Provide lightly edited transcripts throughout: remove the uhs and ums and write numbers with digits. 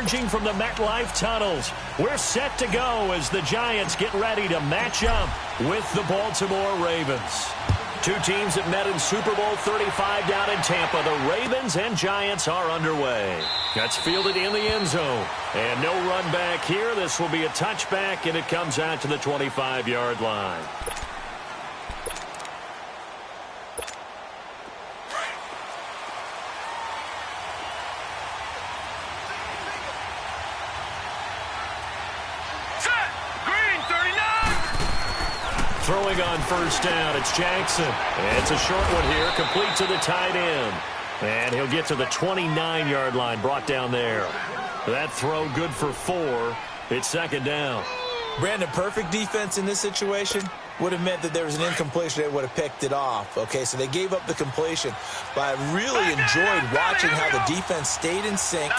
emerging from the MetLife tunnels. We're set to go as the Giants get ready to match up with the Baltimore Ravens. Two teams that met in Super Bowl 35 down in Tampa. The Ravens and Giants are underway. That's fielded in the end zone. And no run back here. This will be a touchback, and it comes out to the 25-yard line. Throwing on first down, it's Jackson. It's a short one here, complete to the tight end. And he'll get to the 29-yard line, brought down there. That throw good for 4. It's second down. Brandon, perfect defense in this situation would have meant that there was an incompletion. They would have picked it off. Okay, so they gave up the completion. But I really enjoyed watching how the defense stayed in sync,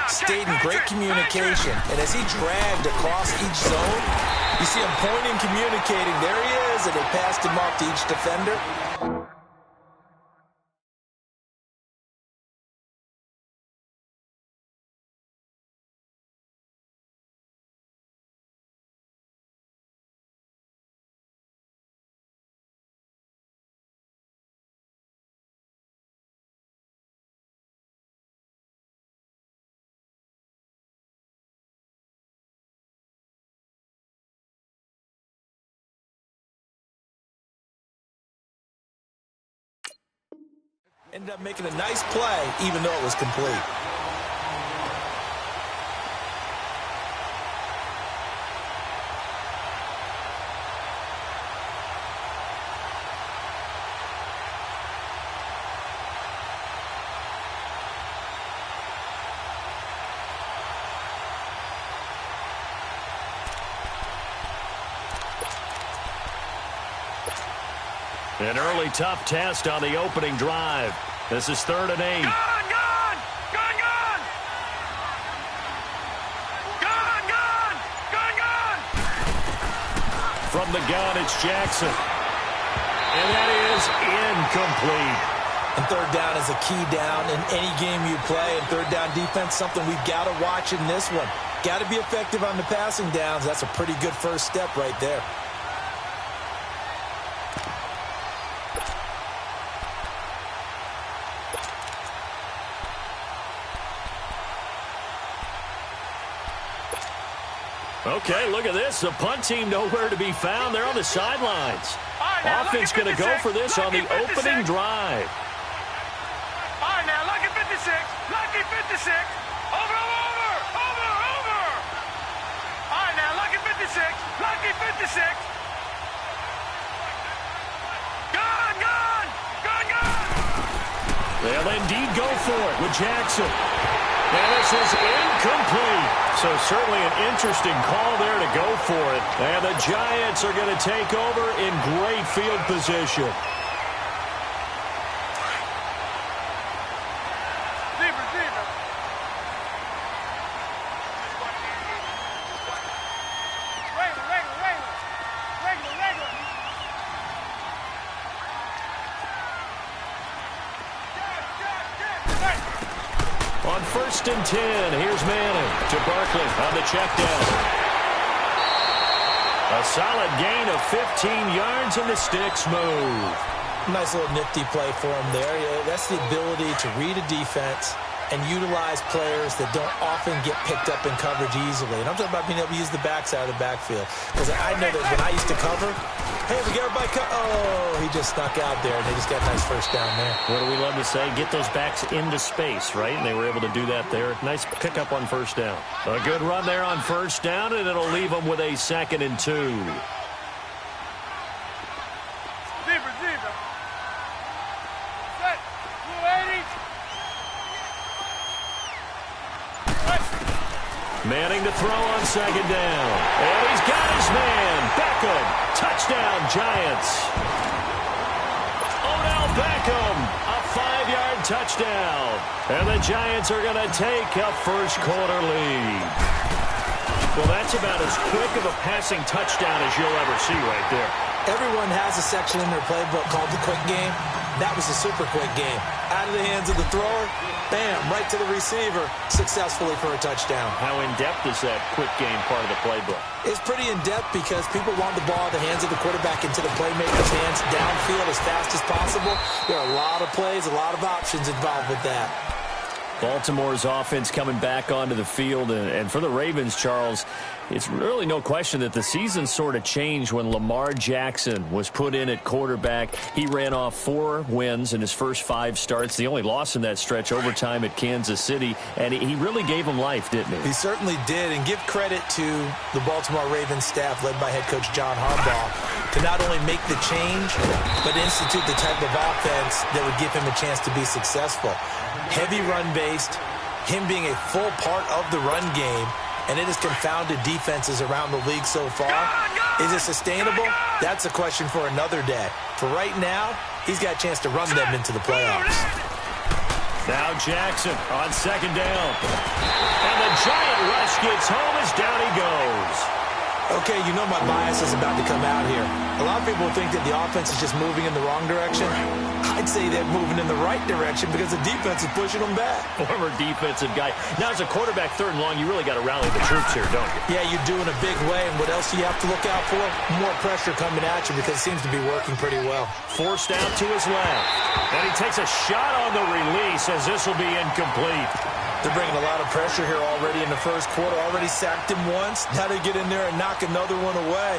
stayed in great communication. And as he dragged across each zone, you see him pointing, communicating. There he is, and they passed him off to each defender. Ended up making a nice play, even though it was complete. An early tough test on the opening drive. This is 3rd and 8. Gone! From the gun, it's Jackson. And that is incomplete. And third down is a key down in any game you play. And third down defense, something we've got to watch in this one. Got to be effective on the passing downs. That's a pretty good first step right there. Okay, look at this. The punt team nowhere to be found. They're on the sidelines. Offense going to go for this on the opening drive. All right, now, lucky 56. Lucky 56. Over. All right, now, lucky 56. Lucky 56. Gone. They'll indeed go for it with Jackson. And this is incomplete. So certainly an interesting call there to go for it. And the Giants are going to take over in great field position. On 1st and 10, here's Manning to Barkley on the check down. A solid gain of 15 yards, and the sticks move. Nice little nifty play for him there. Yeah, that's the ability to read a defense and utilize players that don't often get picked up in coverage easily. And I'm talking about being able to use the backside of the backfield. Because I know that when I used to cover, hey, we get everybody cut. Oh, he just snuck out there, and they just got a nice first down there. What do we love to say? Get those backs into space, right? And they were able to do that there. Nice pickup on first down. A good run there on first down, and it'll leave them with a 2nd and 2. Manning to throw on 2nd down. And he's got his man. Beckham. Touchdown, Giants. Odell Beckham. A 5-yard touchdown. And the Giants are going to take a first-quarter lead. Well, that's about as quick of a passing touchdown as you'll ever see right there. Everyone has a section in their playbook called the quick game. That was a super quick game. Out of the hands of the thrower, bam, right to the receiver, successfully for a touchdown. How in-depth is that quick game part of the playbook? It's pretty in-depth because people want the ball in the hands of the quarterback into the playmaker's hands downfield as fast as possible. There are a lot of plays, a lot of options involved with that. Baltimore's offense coming back onto the field, and for the Ravens, Charles, it's really no question that the season sort of changed when Lamar Jackson was put in at quarterback. He ran off 4 wins in his first 5 starts. The only loss in that stretch, overtime at Kansas City, and he really gave him life, didn't he? He certainly did, and give credit to the Baltimore Ravens staff led by head coach John Harbaugh to not only make the change, but institute the type of offense that would give him a chance to be successful. Heavy run-based, him being a full part of the run game, and it has confounded defenses around the league so far. Is it sustainable? That's a question for another day. For right now, he's got a chance to run them into the playoffs. Now Jackson on second down. And the giant rush gets home as down he goes. Okay, you know my bias is about to come out here. A lot of people think that the offense is just moving in the wrong direction. I'd say they're moving in the right direction because the defense is pushing them back. Former defensive guy. Now, as a quarterback, 3rd and long, you really got to rally the troops here, don't you? Yeah, you do in a big way. And what else do you have to look out for? More pressure coming at you because it seems to be working pretty well. Forced out to his left. And he takes a shot on the release as this will be incomplete. They're bringing a lot of pressure here already in the first quarter. Already sacked him once. Now they get in there and knock another one away.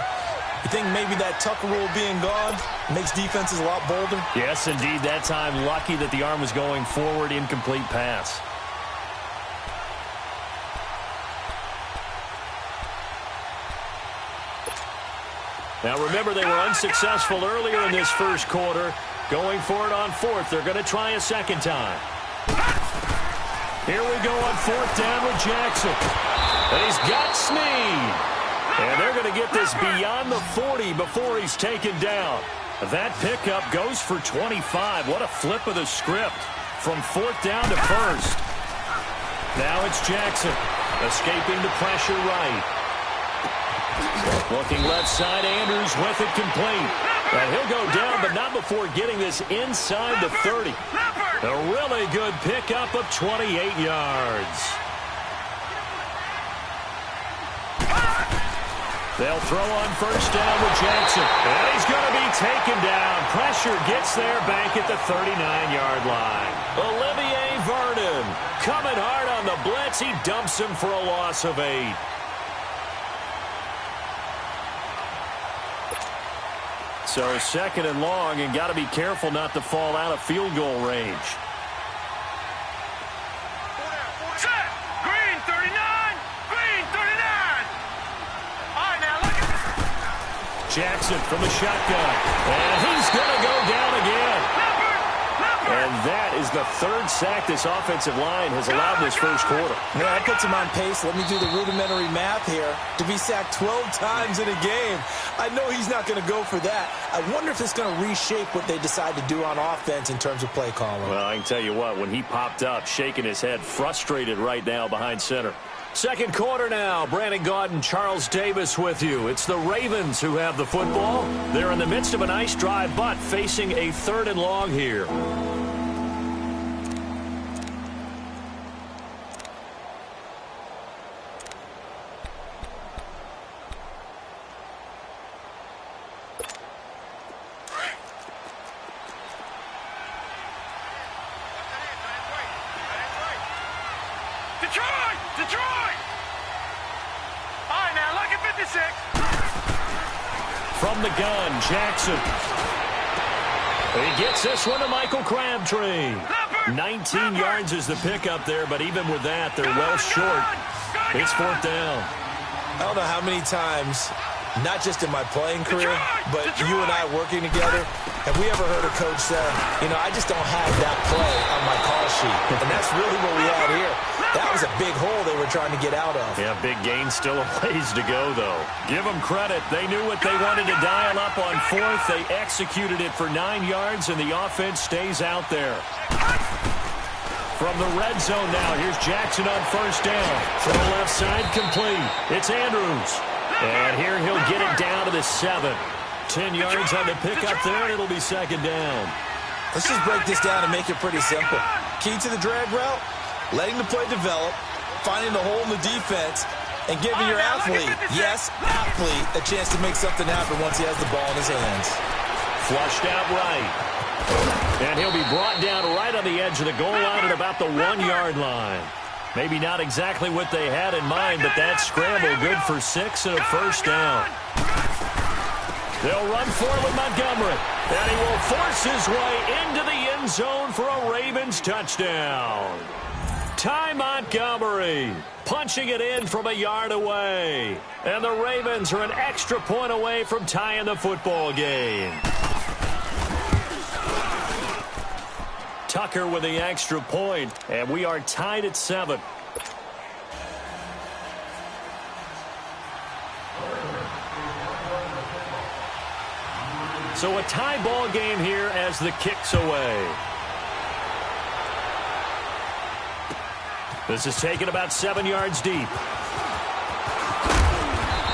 You think maybe that Tucker rule being gone makes defenses a lot bolder? Yes, indeed. That time, lucky that the arm was going forward. Incomplete pass. Now, remember, they were unsuccessful earlier in this first quarter. Going for it on 4th. They're going to try a second time. Here we go on 4th down with Jackson. And he's got Snead. And they're going to get this beyond the 40 before he's taken down. That pickup goes for 25. What a flip of the script from 4th down to 1st. Now it's Jackson escaping the pressure right. Looking left side, Andrews with it complete. And he'll go down, but not before getting this inside the 30. A really good pickup of 28 yards. They'll throw on 1st down with Jackson. And he's going to be taken down. Pressure gets there back at the 39-yard line. Olivier Vernon coming hard on the blitz. He dumps him for a loss of 8. So 2nd and long, and got to be careful not to fall out of field goal range. Green 39. Green 39. All right, now look at this. Jackson from the shotgun. And he's going to go down again. And that is the 3rd sack this offensive line has allowed this first quarter. Yeah, that puts him on pace. Let me do the rudimentary math here. To be sacked 12 times in a game. I know he's not going to go for that. I wonder if it's going to reshape what they decide to do on offense in terms of play calling. Well, I can tell you what, when he popped up, shaking his head, frustrated right now behind center. Second quarter now. Brandon Gaudin, Charles Davis with you. It's the Ravens who have the football. They're in the midst of a nice drive, but facing a 3rd and long here. Detroit! All right, now look at 56. From the gun, Jackson. He gets this one to Michael Crabtree. 19 yards is the pickup there, but even with that, they're well short. It's 4th down. I don't know how many times, not just in my playing career, but you and I working together, have we ever heard a coach say, you know, I just don't have that play on my call sheet. And that's really what we had here. That was a big hole they were trying to get out of. Yeah, big gain, still a ways to go, though. Give them credit. They knew what they wanted to dial up on 4th. They executed it for 9 yards, and the offense stays out there. From the red zone now, here's Jackson on 1st down. From the left side, complete. It's Andrews. And here he'll get it down to the 7. 10 yards on the pickup there, and it'll be 2nd down. Let's just break this down and make it pretty simple. Key to the drag route, letting the play develop, finding the hole in the defense, and giving your athlete, yes, athlete, a chance to make something happen once he has the ball in his hands. Flushed out right. And he'll be brought down right on the edge of the goal line at about the 1-yard line. Maybe not exactly what they had in mind, but that scramble good for 6 and a first down. They'll run for it with Montgomery. And he will force his way into the end zone for a Ravens touchdown. Ty Montgomery punching it in from a yard away. And the Ravens are an extra point away from tying the football game. Tucker with the extra point, and we are tied at 7. So a tie ball game here as the kick's away. This is taken about 7 yards deep.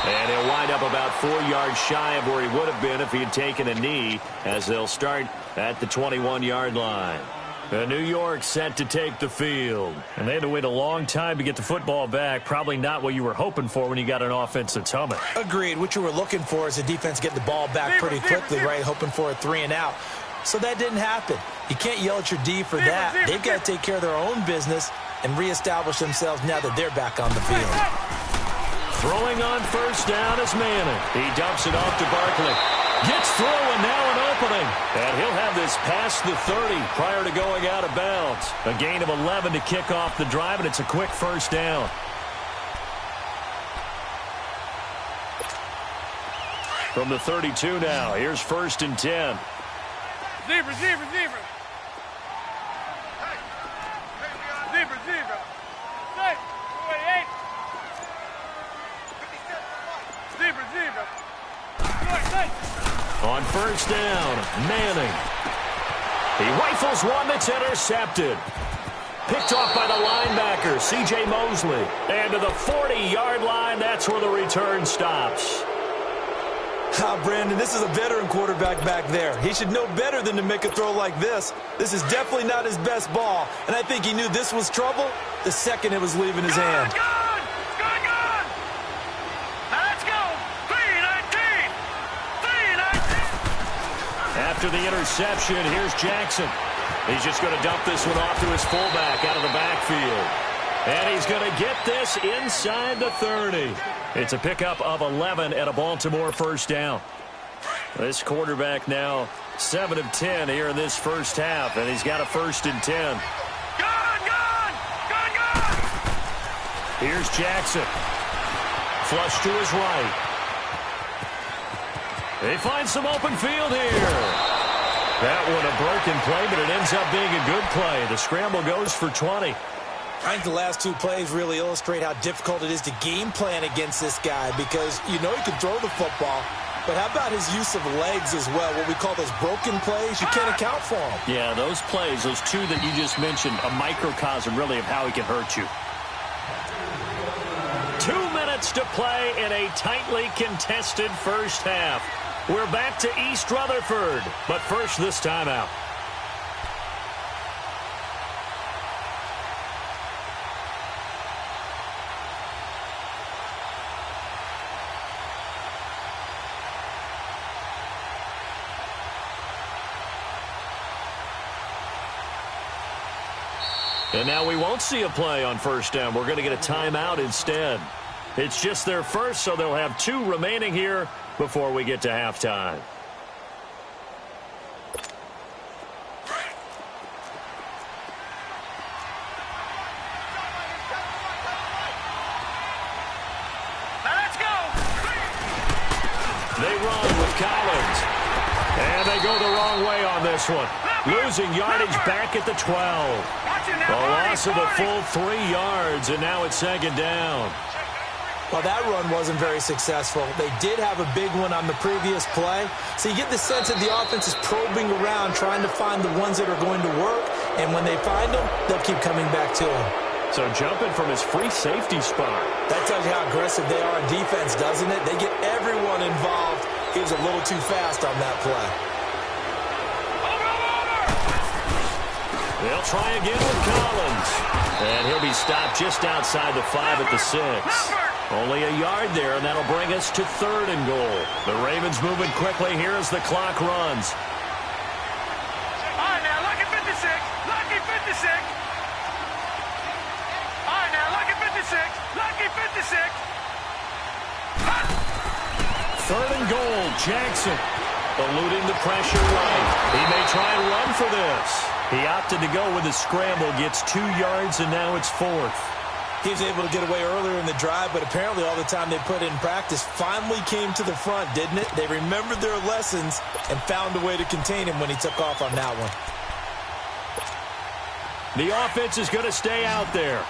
And he'll wind up about 4 yards shy of where he would have been if he had taken a knee, as they'll start at the 21-yard line. New York set to take the field. And they had to wait a long time to get the football back. Probably not what you were hoping for when you got an offense that's humming. Agreed. What you were looking for is the defense get the ball back pretty quickly, right? Hoping for a 3 and out. So that didn't happen. You can't yell at your D for that. They've got to take care of their own business and reestablish themselves now that they're back on the field. Throwing on first down is Manning. He dumps it off to Barkley. Gets through, and now an opening. And he'll have this past the 30 prior to going out of bounds. A gain of 11 to kick off the drive, and it's a quick first down. From the 32 now, here's 1st and 10. Zebra. Zebra. 28. Zebra. On first down, Manning. He rifles one that's intercepted. Picked off by the linebacker, C.J. Mosley. And to the 40-yard line, that's where the return stops. Brandon, this is a veteran quarterback back there. He should know better than to make a throw like this. This is definitely not his best ball, and I think he knew this was trouble the second it was leaving his hand. Good. Now let's go. 3-19. After the interception, here's Jackson. He's just going to dump this one off to his fullback out of the backfield. And he's going to get this inside the 30. It's a pickup of 11 and a Baltimore first down. This quarterback now 7 of 10 here in this first half, and he's got a 1st and 10. Good. Here's Jackson. Flush to his right. They find some open field here. That one a broken play, but it ends up being a good play. The scramble goes for 20. I think the last 2 plays really illustrate how difficult it is to game plan against this guy, because you know he can throw the football, but how about his use of legs as well? What we call those broken plays, you can't account for them. Yeah, those plays, those 2 that you just mentioned, a microcosm really of how he can hurt you. 2 minutes to play in a tightly contested first half. We're back to East Rutherford, but first this timeout. And now we won't see a play on first down. We're going to get a timeout instead. It's just their first, so they'll have 2 remaining here before we get to halftime. Let's go. They run with Collins. And they go the wrong way on this one. Losing yardage back at the 12. A loss of a full 3 yards, and now it's 2nd down. Well, that run wasn't very successful. They did have a big one on the previous play. So you get the sense that the offense is probing around, trying to find the ones that are going to work. And when they find them, they'll keep coming back to them. So jumping from his free safety spot. That tells you how aggressive they are on defense, doesn't it? They get everyone involved. He was a little too fast on that play. Over. They'll try again with Collins. And he'll be stopped just outside the 5 at the 6. Only a yard there, and that'll bring us to 3rd and goal. The Ravens moving quickly here as the clock runs. All right, now, lucky 56. Lucky 56. All right, now, lucky 56. Lucky 56. 3rd and goal, Jackson. Eluding the pressure right. He may try and run for this. He opted to go with a scramble, gets 2 yards, and now it's 4th. He was able to get away earlier in the drive, but apparently all the time they put in practice finally came to the front, didn't it? They remembered their lessons and found a way to contain him when he took off on that one. The offense is going to stay out there.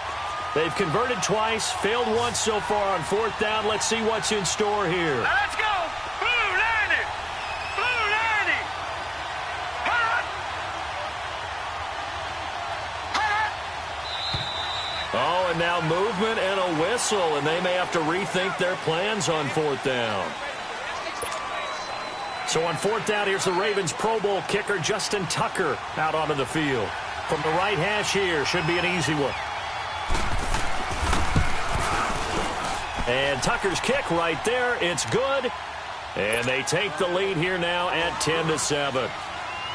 They've converted twice, failed once so far on 4th down. Let's see what's in store here. Now, let's go. Blue 90. Blue 90. Hut. Oh, and now movement and a whistle, and they may have to rethink their plans on 4th down. So on 4th down, here's the Ravens Pro Bowl kicker, Justin Tucker, out onto the field. From the right hash here, should be an easy one. And Tucker's kick right there, it's good. And they take the lead here now at 10-7.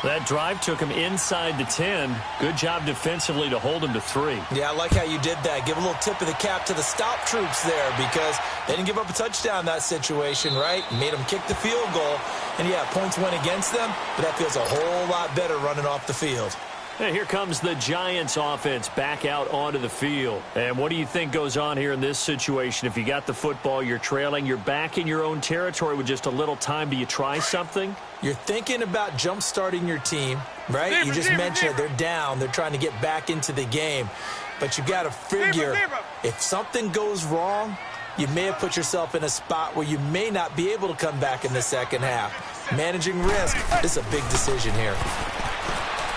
That drive took him inside the 10. Good job defensively to hold him to 3. Yeah, I like how you did that. Give a little tip of the cap to the stop troops there because they didn't give up a touchdown in that situation, right? Made them kick the field goal. And, yeah, points went against them, but that feels a whole lot better running off the field. And here comes the Giants offense back out onto the field. And what do you think goes on here in this situation? If you got the football, you're trailing, you're back in your own territory with just a little time. Do you try something? You're thinking about jump-starting your team, right? You just mentioned it. They're down. They're trying to get back into the game. But you got to figure if something goes wrong, you may have put yourself in a spot where you may not be able to come back in the second half. Managing risk is a big decision here.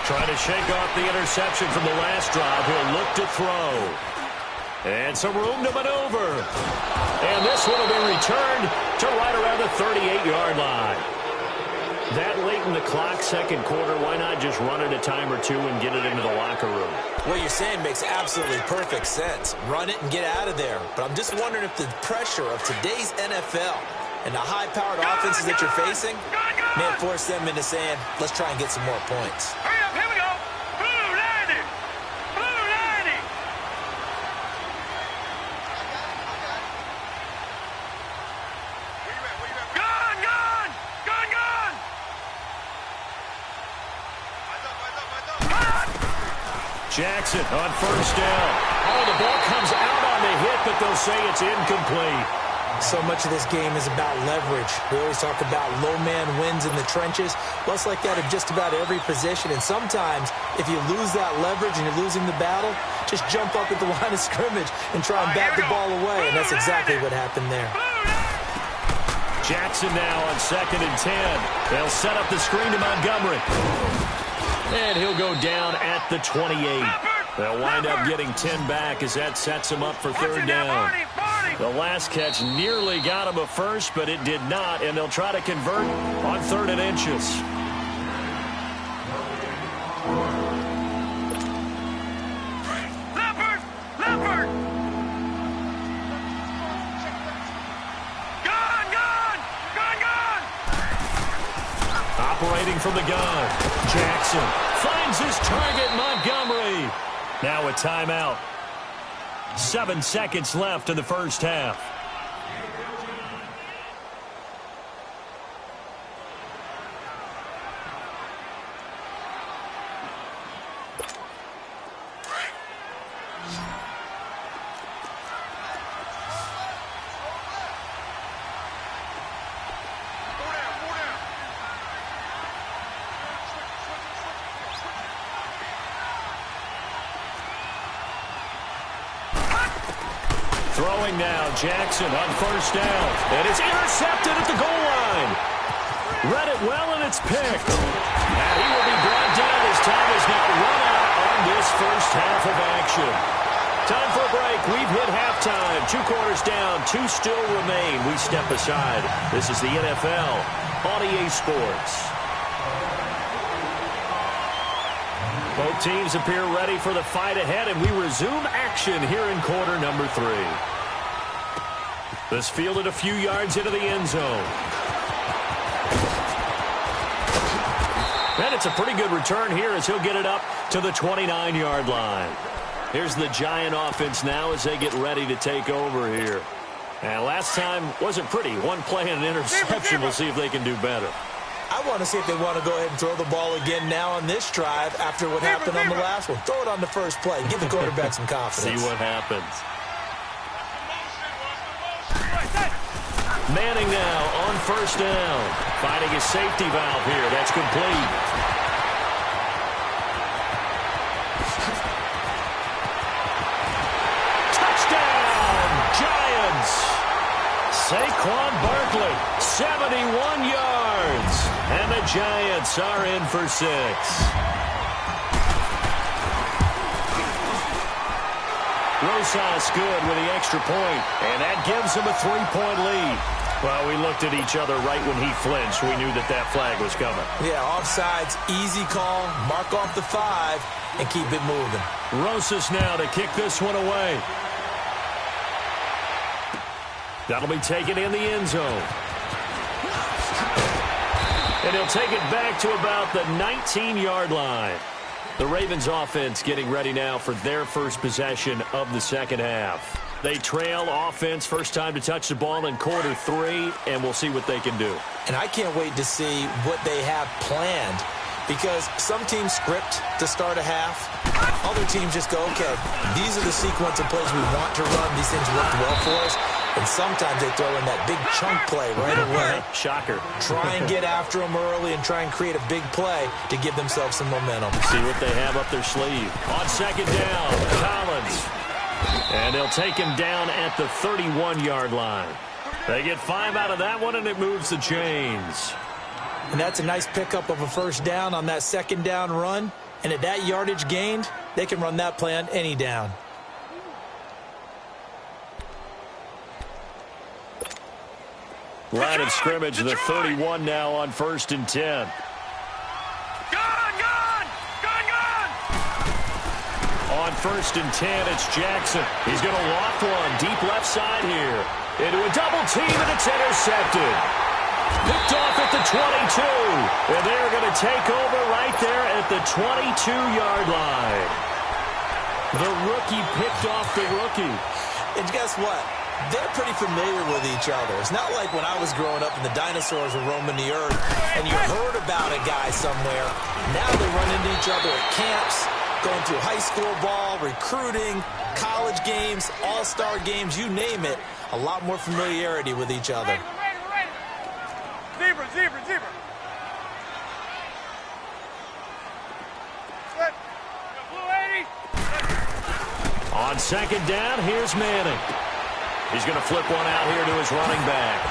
Trying to shake off the interception from the last drive. He'll look to throw. And some room to maneuver. And this one will be returned to right around the 38-yard line. That late in the clock, second quarter, why not just run it a time or two and get it into the locker room? What you're saying makes absolutely perfect sense. Run it and get out of there. But I'm just wondering if the pressure of today's NFL and the high-powered offenses that you're facing may have forced them into saying, let's try and get some more points. Hurry up, here we go. Blue 90. Blue 90. Gun, gun. Gun, gun. Jackson on 1st down. Oh, the ball comes out on the hit, but they'll say it's incomplete. So much of this game is about leverage. We always talk about low man wins in the trenches. Well, it's like that in just about every position. And sometimes, if you lose that leverage and you're losing the battle, just jump up at the line of scrimmage and try and bat the ball away. And that's exactly what happened there. Jackson now on 2nd and 10. They'll set up the screen to Montgomery. And he'll go down at the 28. They'll wind up getting 10 back as that sets him up for 3rd down. The last catch nearly got him a first, but it did not, and they'll try to convert on 3rd and inches. Leopard! Leopard! Gun, gun! Gun, gun! Operating from the gun, Jackson finds his target, Montgomery. Now a timeout. 7 seconds left in the first half. Throwing now, Jackson on 1st down. And it's intercepted at the goal line. Read it well, and it's picked. And he will be brought down as time has now run out on this first half of action. Time for a break. We've hit halftime. 2 quarters down, 2 still remain. We step aside. This is the NFL on EA Sports. Both teams appear ready for the fight ahead, and we resume action here in quarter number 3. This fielded a few yards into the end zone. And it's a pretty good return here as he'll get it up to the 29-yard line. Here's the Giant offense now as they get ready to take over here. And last time wasn't pretty. One play and an interception. We'll see if they can do better. I want to see if they want to go ahead and throw the ball again now on this drive after what happened on the last one. Throw it on the first play. Give the quarterback some confidence. See what happens. Manning now on first down. Finding his safety valve here. That's complete. Touchdown, Giants. Saquon Barkley, 71 yards. And the Giants are in for 6. Rosas good with the extra point, and that gives him a 3-point lead. Well, we looked at each other right when he flinched. We knew that that flag was coming. Yeah, offsides, easy call, mark off the 5, and keep it moving. Rosas now to kick this one away. That'll be taken in the end zone. And he'll take it back to about the 19-yard line. The Ravens offense getting ready now for their first possession of the second half. They trail offense, first time to touch the ball in quarter 3, and we'll see what they can do. And I can't wait to see what they have planned, because some teams script to start a half. Other teams just go, okay, these are the sequence of plays we want to run. These things worked well for us. And sometimes they throw in that big chunk play right away. Shocker. Try and get after them early and try and create a big play to give themselves some momentum. See what they have up their sleeve. On second down, Collins. And they'll take him down at the 31-yard line. They get 5 out of that one, and it moves the chains. And that's a nice pickup of a first down on that second down run. And at that yardage gained, they can run that play on any down. Line of scrimmage, the 31 now on 1st and 10. On 1st and 10, it's Jackson. He's going to loft one deep left side here. Into a double team, and it's intercepted. Picked off at the 22. And they're going to take over right there at the 22-yard line. The rookie picked off the rookie. And guess what? They're pretty familiar with each other. It's not like when I was growing up and the dinosaurs were roaming the earth and you heard about a guy somewhere. Now they run into each other at camps, going through high school ball, recruiting, college games, all-star games, you name it. A lot more familiarity with each other. Zebra, zebra, zebra. Blue 80. On second down, here's Manning. He's going to flip one out here to his running back.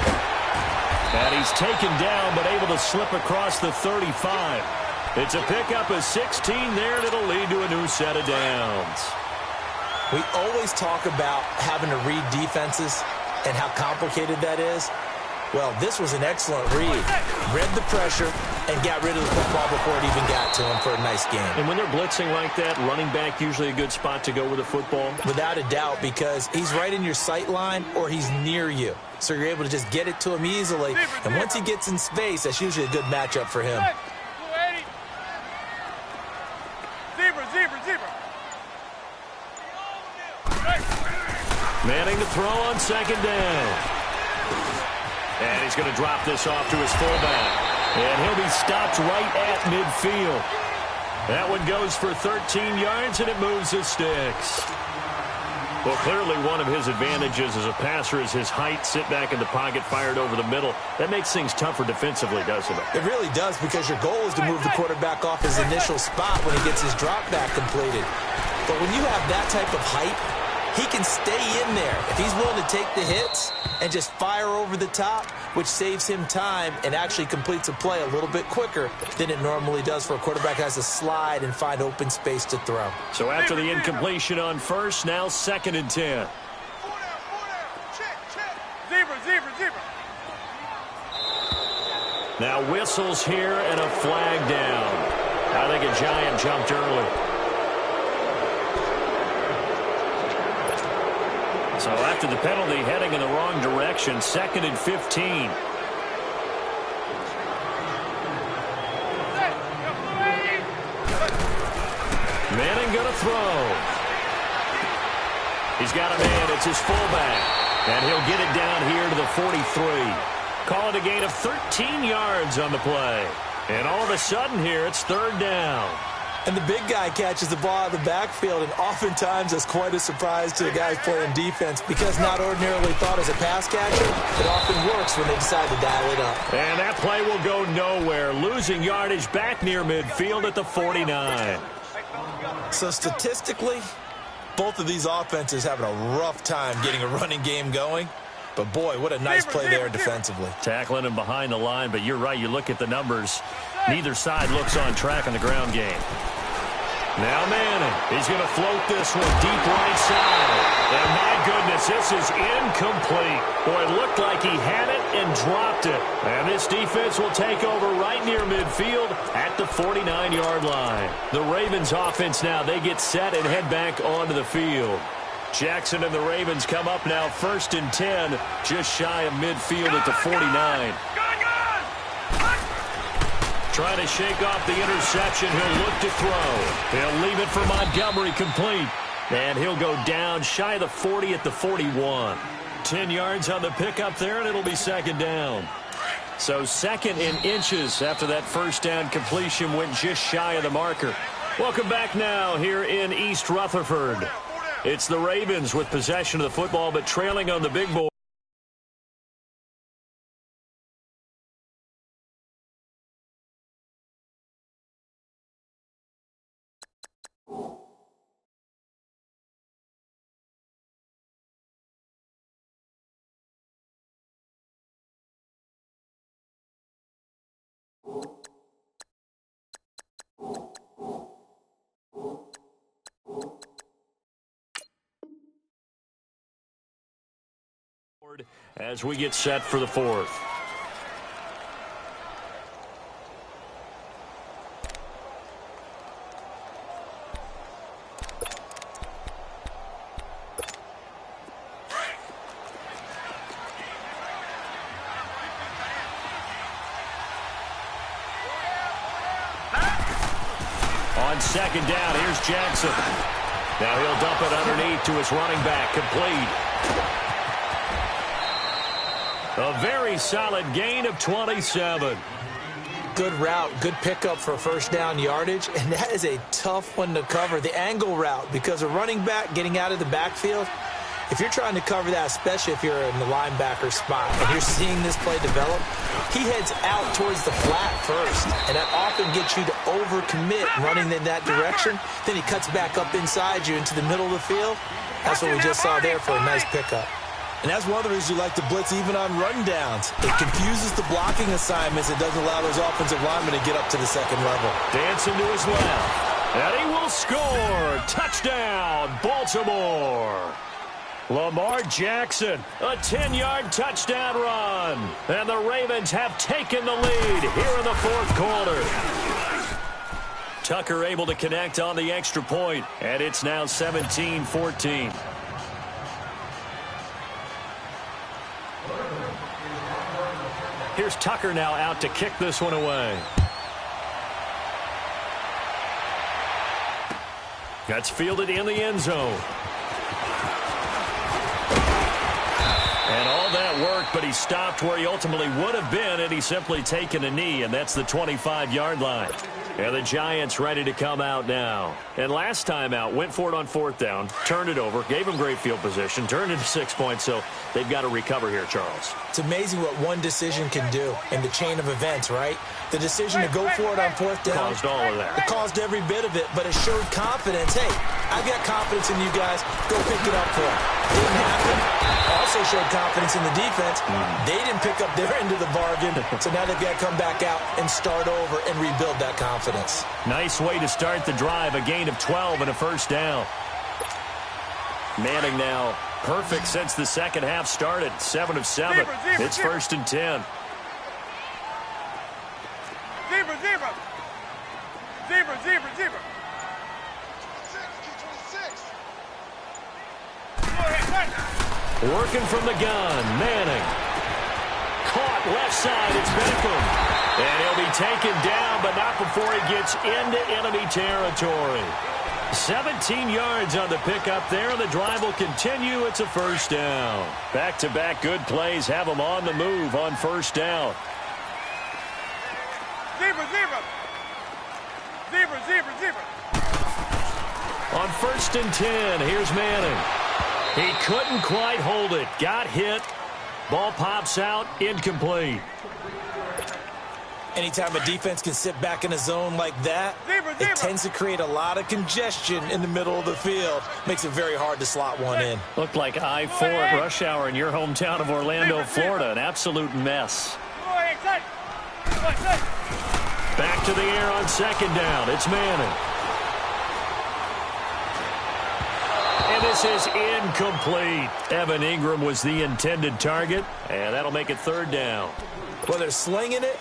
And he's taken down, but able to slip across the 35. It's a pickup of 16 there, and it'll lead to a new set of downs. We always talk about having to read defenses and how complicated that is. Well, this was an excellent read. Read the pressure and got rid of the football before it even got to him for a nice game. And when they're blitzing like that, running back usually a good spot to go with the football? Without a doubt, because he's right in your sight line or he's near you. So you're able to just get it to him easily. And once he gets in space, that's usually a good matchup for him. Zebra, zebra, zebra. Manning to throw on second down. And he's going to drop this off to his fullback. And he'll be stopped right at midfield. That one goes for 13 yards, and it moves the sticks. Well, clearly one of his advantages as a passer is his height. Sit back in the pocket, fired over the middle. That makes things tougher defensively, doesn't it? It really does, because your goal is to move the quarterback off his initial spot when he gets his drop back completed. But when you have that type of height, he can stay in there if he's willing to take the hits and just fire over the top, which saves him time and actually completes a play a little bit quicker than it normally does for a quarterback who has to slide and find open space to throw. So after the incompletion on first, now 2nd and 10. Zebra, zebra, zebra. Now whistles here and a flag down. I think a Giant jumped early. So after the penalty, heading in the wrong direction, 2nd and 15. Manning going to throw. He's got a man. It's his fullback. And he'll get it down here to the 43. Call it a gain of 13 yards on the play. And all of a sudden here, it's 3rd down. And the big guy catches the ball out of the backfield, and oftentimes that's quite a surprise to the guys playing defense because not ordinarily thought as a pass catcher, it often works when they decide to dial it up. And that play will go nowhere, losing yardage back near midfield at the 49. So statistically, both of these offenses having a rough time getting a running game going. But, boy, what a nice play there defensively. Tackling him behind the line, but you're right. You look at the numbers. Neither side looks on track in the ground game. Now Manning. He's going to float this one deep right side. And, my goodness, this is incomplete. Boy, it looked like he had it and dropped it. And this defense will take over right near midfield at the 49-yard line. The Ravens offense now, they get set and head back onto the field. Jackson and the Ravens come up now 1st and 10, just shy of midfield at the 49. Trying to shake off the interception. He'll look to throw. He'll leave it for Montgomery complete. And he'll go down shy of the 40 at the 41. 10 yards on the pickup there, and it'll be 2nd down. So 2nd in inches after that 1st down completion went just shy of the marker. Welcome back now here in East Rutherford. It's the Ravens with possession of the football, but trailing on the big board. As we get set for the 4th. On 2nd down, here's Jackson. Now he'll dump it underneath to his running back, complete. A very solid gain of 27. Good route, good pickup for 1st down yardage, and that is a tough one to cover, the angle route, because a running back getting out of the backfield, if you're trying to cover that, especially if you're in the linebacker spot and you're seeing this play develop, he heads out towards the flat first, and that often gets you to overcommit running in that direction. Then he cuts back up inside you into the middle of the field. That's what we just saw there for a nice pickup. And that's one of the reasons you like to blitz even on run downs. It confuses the blocking assignments. It doesn't allow those offensive linemen to get up to the 2nd level. Dancing to his left. And he will score. Touchdown, Baltimore. Lamar Jackson, a 10-yard touchdown run. And the Ravens have taken the lead here in the 4th quarter. Tucker able to connect on the extra point. And it's now 17-14. Here's Tucker now out to kick this one away. That's fielded in the end zone. And all that worked, but he stopped where he ultimately would have been, and he's simply taken a knee, and that's the 25-yard line. And the Giants ready to come out now. And last time out, went for it on 4th down, turned it over, gave him great field position, turned it to 6 points, so they've got to recover here, Charles. It's amazing what one decision can do in the chain of events, right? The decision to go for it on 4th down. Caused all of that. It caused every bit of it, but it showed confidence. Hey, I've got confidence in you guys. Go pick it up for them. Didn't happen. Also showed confidence in the defense. They didn't pick up their end of the bargain, so now they've got to come back out and start over and rebuild that confidence. Nice way to start the drive. A gain of 12 and a 1st down. Manning now perfect since the 2nd half started. 7 of 7. It's 1st and 10. Zebra. Working from the gun, Manning. Caught left side, it's Beckham. And he'll be taken down, but not before he gets into enemy territory. 17 yards on the pickup there. The drive will continue. It's a first down. Back-to-back good plays have them on the move on first down. Zebra, zebra. Zebra, zebra, zebra. On 1st and 10, here's Manning. He couldn't quite hold it. Got hit. Ball pops out, incomplete. Anytime a defense can sit back in a zone like that, it tends to create a lot of congestion in the middle of the field. Makes it very hard to slot one in. Looked like I-4 at rush hour in your hometown of Orlando, Florida. An absolute mess. Back to the air on 2nd down. It's Manning. And this is incomplete. Evan Ingram was the intended target, and that'll make it 3rd down. Well, they're slinging it,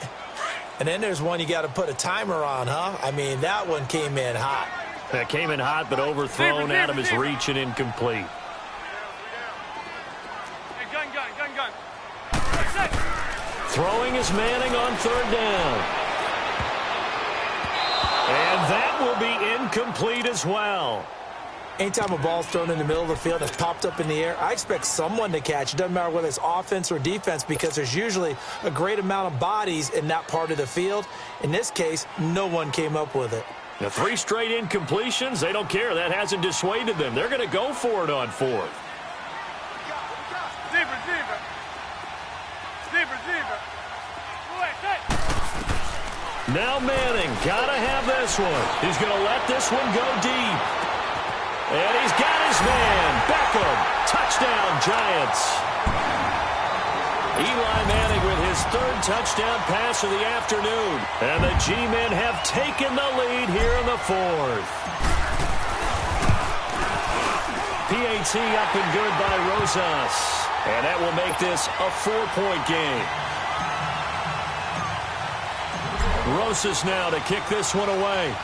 and then there's one you got to put a timer on, huh? I mean, that one came in hot. That came in hot, but overthrown out of his reach and incomplete. Gun. Throwing is Manning on 3rd down. And that will be incomplete as well. Anytime a ball's thrown in the middle of the field that's popped up in the air, I expect someone to catch. It doesn't matter whether it's offense or defense because there's usually a great amount of bodies in that part of the field. In this case, no one came up with it. The 3 straight incompletions, they don't care. That hasn't dissuaded them. They're going to go for it on 4th. Zebra, zebra. Zebra, zebra. Now Manning, gotta have this one. He's going to let this one go deep. And he's got his man, Beckham. Touchdown, Giants. Eli Manning with his 3rd touchdown pass of the afternoon. And the G-men have taken the lead here in the 4th. PAT up and good by Rosas. And that will make this a 4-point game. Rosas now to kick this one away.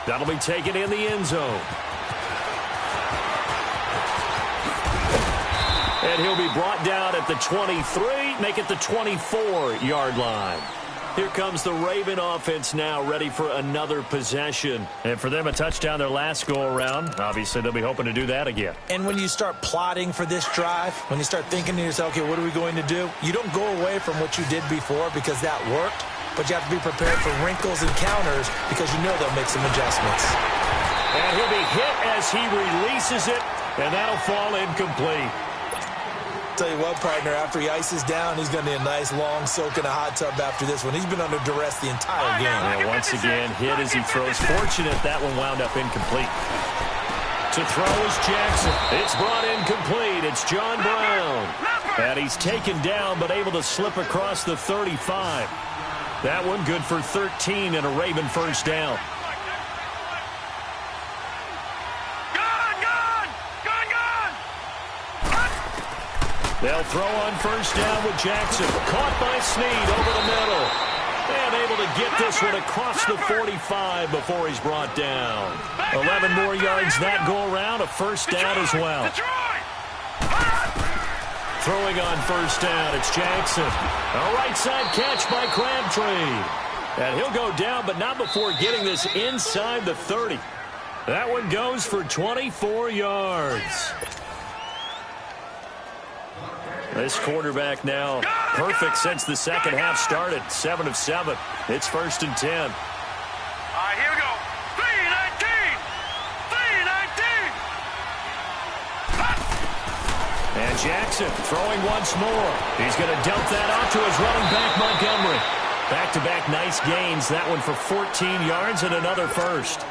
That'll be taken in the end zone. And he'll be brought down at the 23, make it the 24-yard line. Here comes the Raven offense now, ready for another possession. And for them, a touchdown their last go-around. Obviously, they'll be hoping to do that again. And when you start plotting for this drive, when you start thinking to yourself, okay, what are we going to do? You don't go away from what you did before because that worked. But you have to be prepared for wrinkles and counters because you know they'll make some adjustments. And he'll be hit as he releases it, and that'll fall incomplete. Tell you what, partner, after he ices down, he's going to need a nice long soak in a hot tub after this one. He's been under duress the entire game. And once again, hit as he throws. Fortunate that one wound up incomplete. To throw is Jackson. It's brought incomplete. It's John Brown. And he's taken down but able to slip across the 35. That one good for 13 and a Raven first down. They'll throw on first down with Jackson. Caught by Snead over the middle. And able to get this one across the 45 before he's brought down. 11 more yards that go around. A first down as well. Throwing on first down, it's Jackson. A right side catch by Crabtree. And he'll go down, but not before getting this inside the 30. That one goes for 24 yards. This quarterback now perfect since the second half started. 7 of 7. It's 1st and 10. All right, here we go. 3-19. 3-19. And Jackson throwing once more. He's going to dump that out to his running back, Montgomery. Back-to-back nice gains. That one for 14 yards and another first.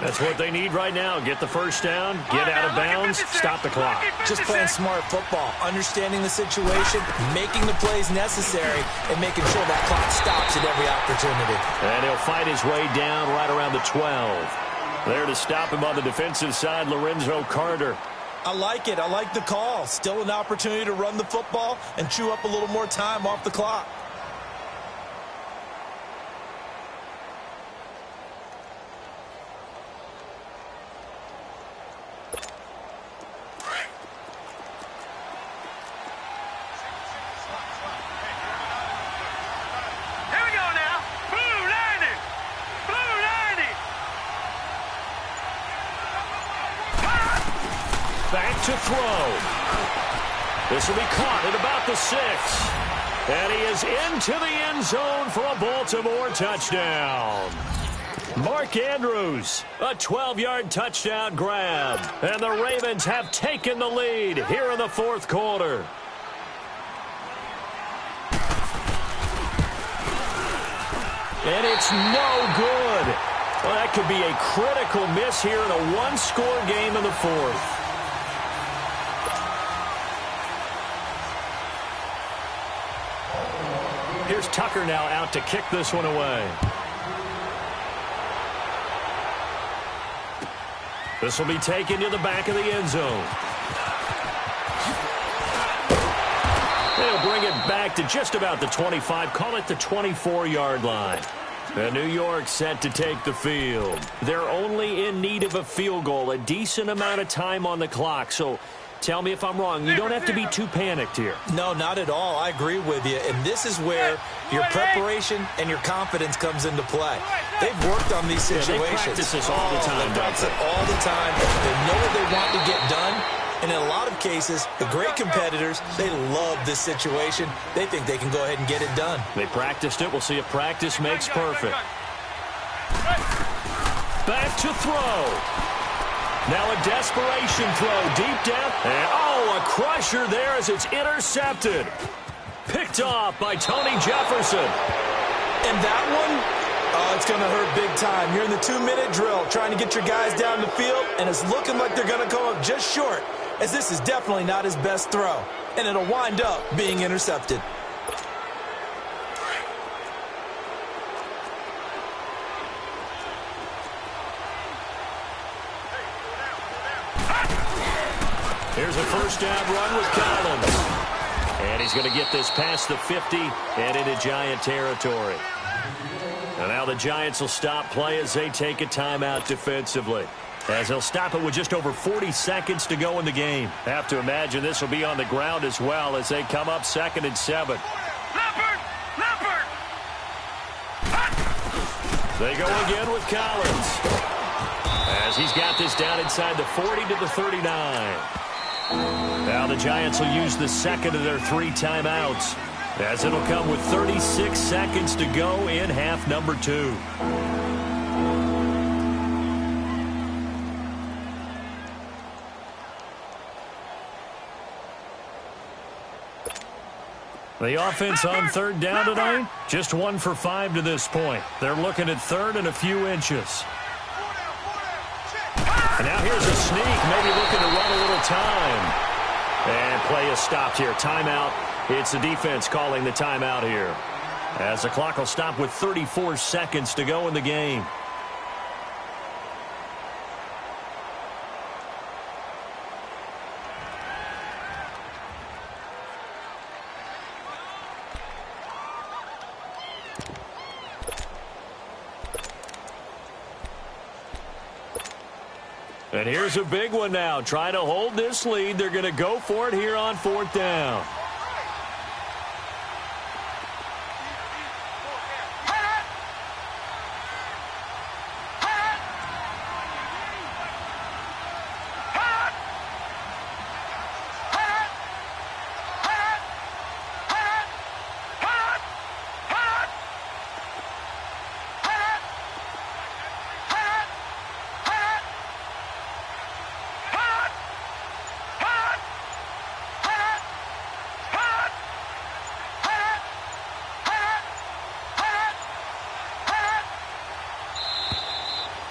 That's what they need right now. Get the first down, get out of bounds, stop the clock. Just playing smart football, understanding the situation, making the plays necessary, and making sure that clock stops at every opportunity. And he'll fight his way down right around the 12. There to stop him on the defensive side, Lorenzo Carter. I like it. I like the call. Still an opportunity to run the football and chew up a little more time off the clock. Back to throw. This will be caught at about the 6. And he is into the end zone for a Baltimore touchdown. Mark Andrews, a 12-yard touchdown grab. And the Ravens have taken the lead here in the fourth quarter. And it's no good. Well, that could be a critical miss here in a one-score game in the fourth. Here's Tucker now out to kick this one away. This will be taken to the back of the end zone. They'll bring it back to just about the 25, call it the 24-yard line. And New York set to take the field. They're only in need of a field goal, a decent amount of time on the clock. So tell me if I'm wrong. You don't have to be too panicked here. No, not at all. I agree with you. And this is where your preparation and your confidence comes into play. They've worked on these situations. Yeah, they practice this all the time. They practice it all the time. They know what they want to get done. And in a lot of cases, the great competitors, they love this situation. They think they can go ahead and get it done. They practiced it. We'll see if practice makes perfect. Back to throw. Now a desperation throw deep down. And, a crusher there as it's intercepted. Picked off by Tony Jefferson. And that one, it's going to hurt big time. You're in the 2-minute drill trying to get your guys down the field, and it's looking like they're going to come up just short, as this is definitely not his best throw. And it'll wind up being intercepted. Here's a first down run with Collins. And he's going to get this past the 50 and into Giant territory. And now the Giants will stop play as they take a timeout defensively. As they'll stop it with just over 40 seconds to go in the game. Have to imagine this will be on the ground as well as they come up 2nd and 7. Leopard! They go again with Collins. As he's got this down inside the 40 to the 39. Now the Giants will use the second of their 3 timeouts, as it'll come with 36 seconds to go in half number 2. The offense on 3rd down tonight, just 1 for 5 to this point. They're looking at 3rd and a few inches. And now here's a sneak, maybe looking to run a little time. And play is stopped here. Timeout. It's the defense calling the timeout here, as the clock will stop with 34 seconds to go in the game. And here's a big one now. Trying to hold this lead. They're going to go for it here on 4th down.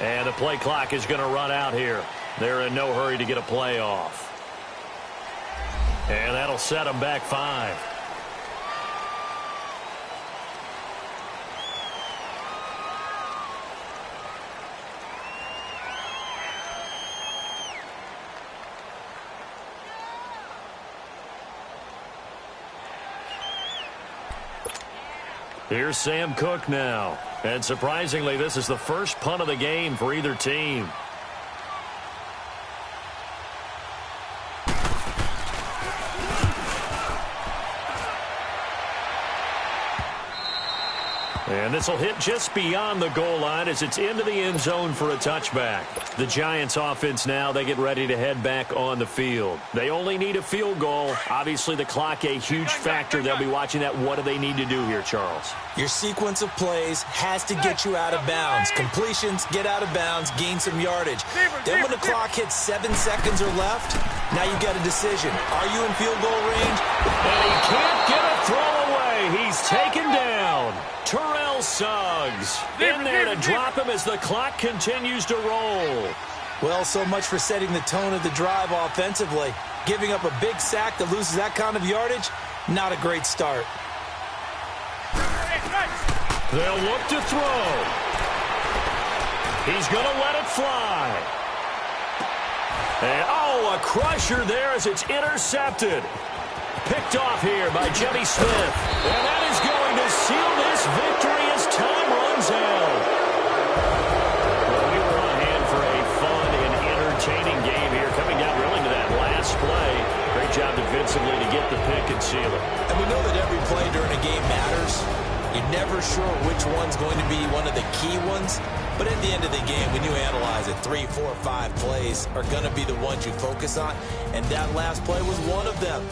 And the play clock is going to run out here. They're in no hurry to get a play off. And that'll set them back 5. Here's Sam Cook now. And surprisingly, this is the first punt of the game for either team. And this will hit just beyond the goal line as it's into the end zone for a touchback. The Giants offense now, they get ready to head back on the field. They only need a field goal. Obviously, the clock a huge factor. They'll be watching that. What do they need to do here, Charles? Your sequence of plays has to get you out of bounds. Completions, get out of bounds, gain some yardage. Then when the clock hits 7 seconds or left, now you get a decision. Are you in field goal range? And he can't get a throw away. He's taken down. Terrell Suggs in there to drop him as the clock continues to roll. Well, so much for setting the tone of the drive offensively. Giving up a big sack that loses that kind of yardage, not a great start. They'll look to throw. He's going to let it fly. And, oh, a crusher there as it's intercepted. Picked off here by Jimmy Smith. And that is going to seal this victory as time runs out. Well, we were on hand for a fun and entertaining game here, coming down really to that last play. Great job defensively to get the pick and seal it. And we know that every play during a game matters. You're never sure which one's going to be one of the key ones. But at the end of the game, when you analyze it, 3, 4, 5 plays are going to be the ones you focus on. And that last play was one of them.